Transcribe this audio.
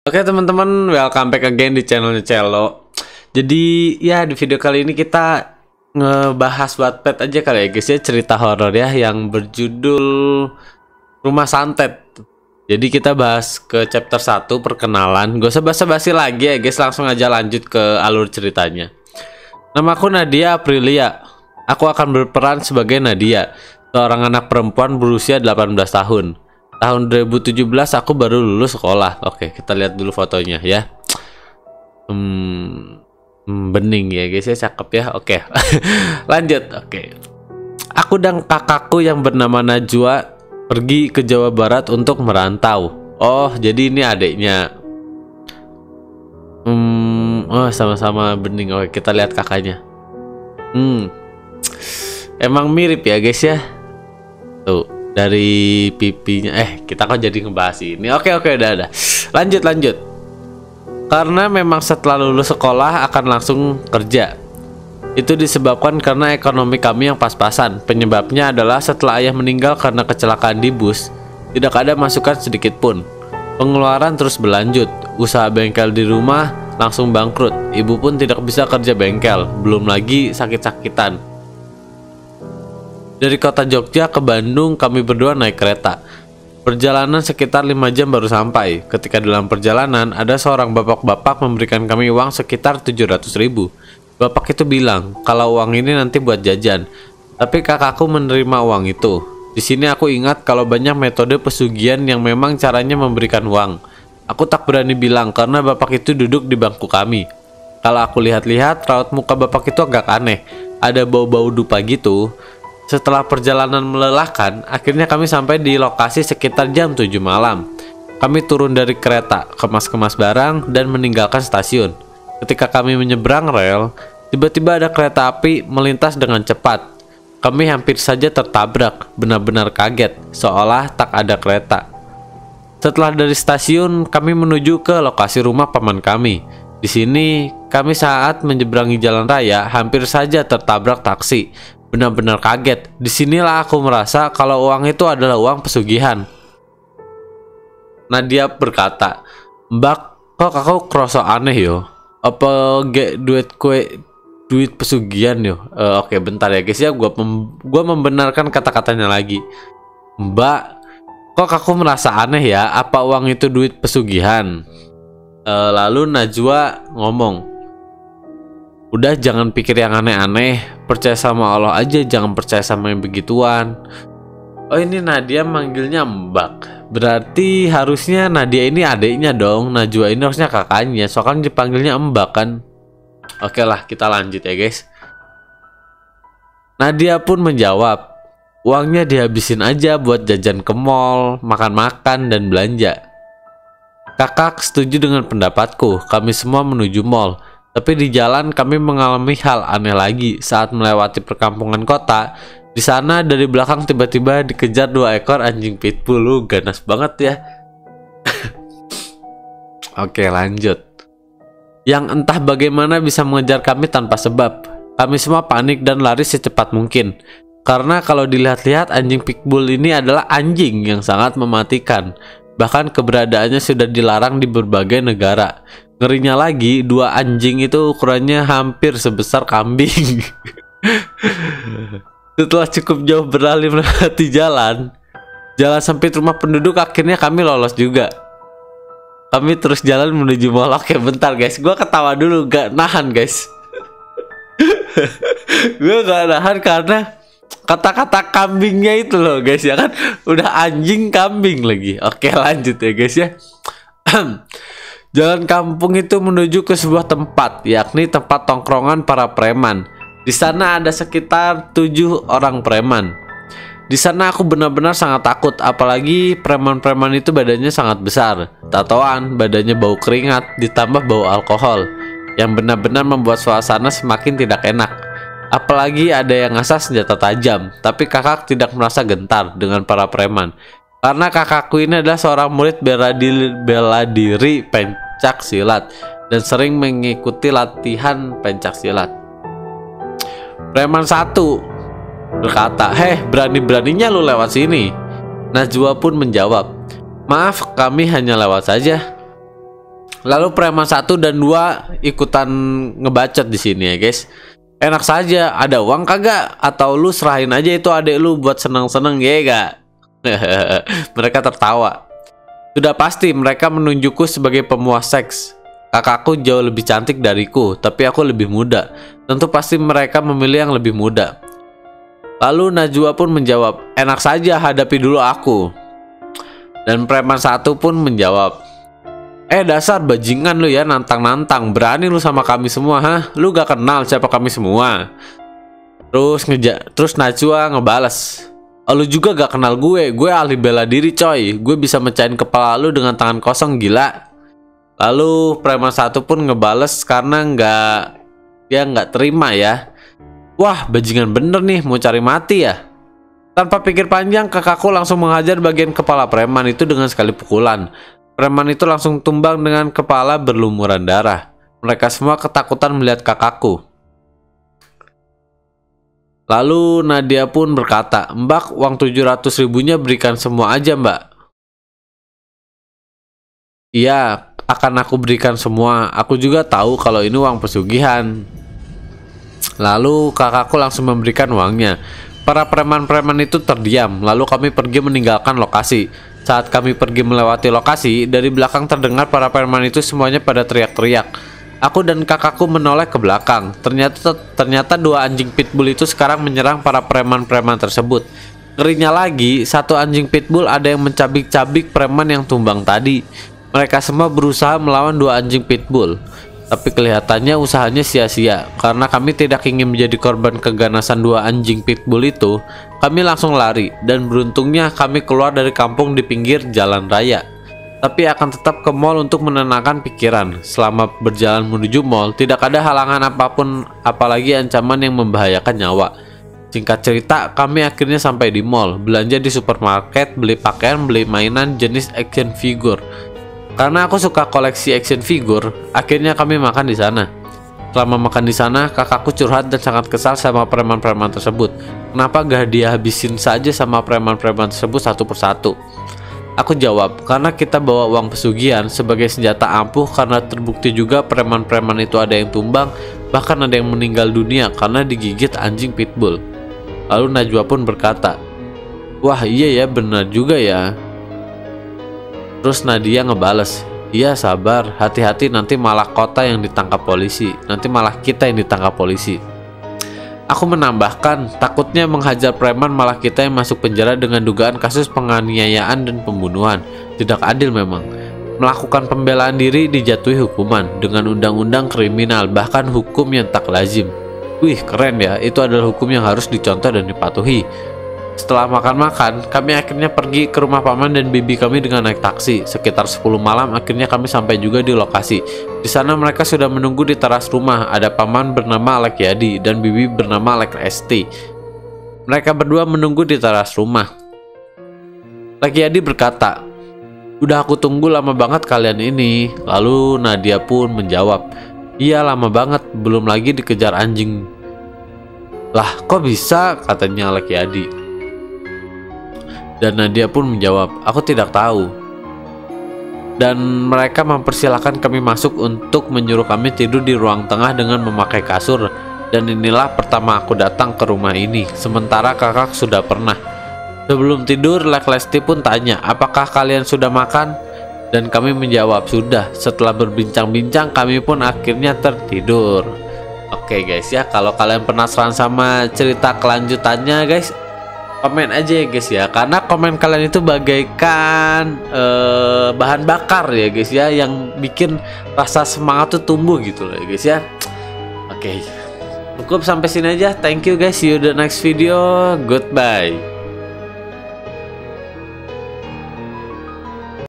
Oke teman-teman, welcome back again di channelnya Celo. Jadi ya di video kali ini kita ngebahas Wattpad aja kali ya guys ya, cerita horor ya yang berjudul Rumah Santet. Jadi kita bahas ke chapter 1 perkenalan. Gak usah basa-basi lagi ya guys, langsung aja lanjut ke alur ceritanya. Namaku Nadia Aprilia. Aku akan berperan sebagai Nadia, seorang anak perempuan berusia 18 tahun. Tahun 2017 aku baru lulus sekolah. Oke, kita lihat dulu fotonya ya. Bening ya guys ya, cakep ya. Oke. Lanjut. Oke. Aku dan kakakku yang bernama Najwa pergi ke Jawa Barat untuk merantau. Oh, jadi ini adiknya. Oh, sama-sama bening. Oke, kita lihat kakaknya. Emang mirip ya guys ya. Tuh. Dari pipinya kita kok jadi ngebahas ini. Oke udah lanjut. Karena memang setelah lulus sekolah akan langsung kerja. Itu disebabkan karena ekonomi kami yang pas-pasan. Penyebabnya adalah setelah ayah meninggal karena kecelakaan di bus, tidak ada masukan sedikit pun. Pengeluaran terus berlanjut. Usaha bengkel di rumah langsung bangkrut. Ibu pun tidak bisa kerja bengkel, belum lagi sakit-sakitan. Dari kota Jogja ke Bandung kami berdua naik kereta. Perjalanan sekitar 5 jam baru sampai. Ketika dalam perjalanan ada seorang bapak-bapak memberikan kami uang sekitar 700.000. Bapak itu bilang kalau uang ini nanti buat jajan. Tapi kakakku menerima uang itu. Di sini aku ingat kalau banyak metode pesugihan yang memang caranya memberikan uang. Aku tak berani bilang karena bapak itu duduk di bangku kami. Kalau aku lihat-lihat raut muka bapak itu agak aneh. Ada bau-bau dupa gitu. Setelah perjalanan melelahkan, akhirnya kami sampai di lokasi sekitar jam 7 malam. Kami turun dari kereta, kemas-kemas barang, dan meninggalkan stasiun. Ketika kami menyeberang rel, tiba-tiba ada kereta api melintas dengan cepat. Kami hampir saja tertabrak, benar-benar kaget, seolah tak ada kereta. Setelah dari stasiun, kami menuju ke lokasi rumah paman kami. Di sini, kami saat menyeberangi jalan raya, hampir saja tertabrak taksi. Benar-benar kaget. Disinilah aku merasa kalau uang itu adalah uang pesugihan. Nadia berkata, "Mbak, kok aku kroso aneh yo? Apa duit pesugihan yo?" Oke, bentar ya guys ya, gua membenarkan kata-katanya lagi. "Mbak, kok aku merasa aneh ya? Apa uang itu duit pesugihan?" Lalu Najwa ngomong, "Udah jangan pikir yang aneh-aneh, percaya sama Allah aja, jangan percaya sama yang begituan." Oh, ini Nadia manggilnya Mbak. Berarti harusnya Nadia ini adiknya dong, Najwa ini harusnya kakaknya, soalnya dipanggilnya Mbak kan. Oke lah, kita lanjut ya guys. Nadia pun menjawab, "Uangnya dihabisin aja buat jajan ke mall, makan-makan dan belanja." Kakak setuju dengan pendapatku, kami semua menuju mall. Tapi di jalan kami mengalami hal aneh lagi saat melewati perkampungan kota. Di sana dari belakang tiba-tiba dikejar 2 ekor anjing pitbull. Lu ganas banget ya. Oke, lanjut. Yang entah bagaimana bisa mengejar kami tanpa sebab. Kami semua panik dan lari secepat mungkin. Karena kalau dilihat-lihat anjing pitbull ini adalah anjing yang sangat mematikan. Bahkan keberadaannya sudah dilarang di berbagai negara. Ngerinya lagi, 2 anjing itu ukurannya hampir sebesar kambing. Setelah cukup jauh beralih melewati jalan sempit rumah penduduk, akhirnya kami lolos juga. Kami terus jalan menuju mall. Oke, bentar guys, gue ketawa dulu, gak nahan guys. Gue gak nahan karena kata-kata kambingnya itu loh guys ya kan. Udah anjing kambing lagi. Oke, lanjut ya guys ya. Jalan kampung itu menuju ke sebuah tempat, yakni tempat tongkrongan para preman. Di sana ada sekitar 7 orang preman. Di sana aku benar-benar sangat takut, apalagi preman-preman itu badannya sangat besar, tatoan, badannya bau keringat, ditambah bau alkohol, yang benar-benar membuat suasana semakin tidak enak. Apalagi ada yang ngasah senjata tajam, tapi kakak tidak merasa gentar dengan para preman. Karena kakakku ini adalah seorang murid bela diri pencak silat dan sering mengikuti latihan pencak silat. Preman 1 berkata, "Heh, berani-beraninya lu lewat sini." Najwa pun menjawab, "Maaf, kami hanya lewat saja." Lalu preman 1 dan 2 ikutan ngebacot di sini ya guys. Enak saja, ada uang kagak? Atau lu serahin aja itu adek lu buat seneng-seneng ya gak? Mereka tertawa. Sudah pasti mereka menunjukku sebagai pemuas seks. Kakakku jauh lebih cantik dariku, tapi aku lebih muda. Tentu pasti mereka memilih yang lebih muda. Lalu Najwa pun menjawab, enak saja, hadapi dulu aku. Dan preman 1 pun menjawab, dasar bajingan lu ya, nantang-nantang. Berani lu sama kami semua, hah? Lu gak kenal siapa kami semua. Terus Najwa ngebales, lu juga gak kenal gue ahli bela diri coy. Gue bisa mecahin kepala lu dengan tangan kosong, gila. Lalu preman 1 pun ngebales karena dia nggak terima ya. Wah, bajingan bener nih, mau cari mati ya. Tanpa pikir panjang, kakakku langsung menghajar bagian kepala preman itu dengan sekali pukulan. Preman itu langsung tumbang dengan kepala berlumuran darah. Mereka semua ketakutan melihat kakakku. Lalu Nadia pun berkata, Mbak, uang 700 ribunya berikan semua aja mbak. Iya, akan aku berikan semua. Aku juga tahu kalau ini uang pesugihan. Lalu kakakku langsung memberikan uangnya. Para preman-preman itu terdiam. Lalu kami pergi meninggalkan lokasi. Saat kami pergi melewati lokasi, dari belakang terdengar para preman itu semuanya pada teriak-teriak. Aku dan kakakku menoleh ke belakang. Ternyata 2 anjing pitbull itu sekarang menyerang para preman-preman tersebut. Ngerinya lagi, 1 anjing pitbull ada yang mencabik-cabik preman yang tumbang tadi. Mereka semua berusaha melawan 2 anjing pitbull. Tapi kelihatannya usahanya sia-sia. Karena kami tidak ingin menjadi korban keganasan 2 anjing pitbull itu, kami langsung lari. Dan beruntungnya kami keluar dari kampung di pinggir jalan raya. Tapi akan tetap ke mall untuk menenangkan pikiran. Selama berjalan menuju mall, tidak ada halangan apapun, apalagi ancaman yang membahayakan nyawa. Singkat cerita, kami akhirnya sampai di mall. Belanja di supermarket, beli pakaian, beli mainan jenis action figure. Karena aku suka koleksi action figure, akhirnya kami makan di sana. Selama makan di sana, kakakku curhat dan sangat kesal sama preman-preman tersebut. Kenapa gak dia habisin saja sama preman-preman tersebut satu persatu? Aku jawab, karena kita bawa uang pesugihan sebagai senjata ampuh, karena terbukti juga preman-preman itu ada yang tumbang, bahkan ada yang meninggal dunia karena digigit anjing pitbull. Lalu Najwa pun berkata, wah iya ya, benar juga ya. Terus Nadia ngebales, iya sabar, hati-hati nanti malah kota yang ditangkap polisi, nanti malah kita yang ditangkap polisi. Aku menambahkan, takutnya menghajar preman malah kita yang masuk penjara dengan dugaan kasus penganiayaan dan pembunuhan. Tidak adil memang. Melakukan pembelaan diri dijatuhi hukuman dengan undang-undang kriminal, bahkan hukum yang tak lazim. Wih keren ya, itu adalah hukum yang harus dicontoh dan dipatuhi. Setelah makan-makan, kami akhirnya pergi ke rumah paman dan bibi kami dengan naik taksi. Sekitar 10 malam, akhirnya kami sampai juga di lokasi. Di sana mereka sudah menunggu di teras rumah. Ada paman bernama Alek Yadi dan bibi bernama Alek Esti. Mereka berdua menunggu di teras rumah. Alek Yadi berkata, udah aku tunggu lama banget kalian ini. Lalu Nadia pun menjawab, iya lama banget, belum lagi dikejar anjing. Lah kok bisa, katanya Alek Yadi. Dan Nadia pun menjawab, aku tidak tahu. Dan mereka mempersilahkan kami masuk untuk menyuruh kami tidur di ruang tengah dengan memakai kasur. Dan inilah pertama aku datang ke rumah ini, sementara kakak sudah pernah. Sebelum tidur, Lek Lesti pun tanya, apakah kalian sudah makan? Dan kami menjawab, sudah. Setelah berbincang-bincang, kami pun akhirnya tertidur. Oke guys ya, kalau kalian penasaran sama cerita kelanjutannya guys, komen aja ya guys ya, karena komen kalian itu bagaikan bahan bakar ya guys ya, yang bikin rasa semangat tuh tumbuh gitu loh ya guys ya. Oke, cukup sampai sini aja. Thank you guys, see you the next video, goodbye.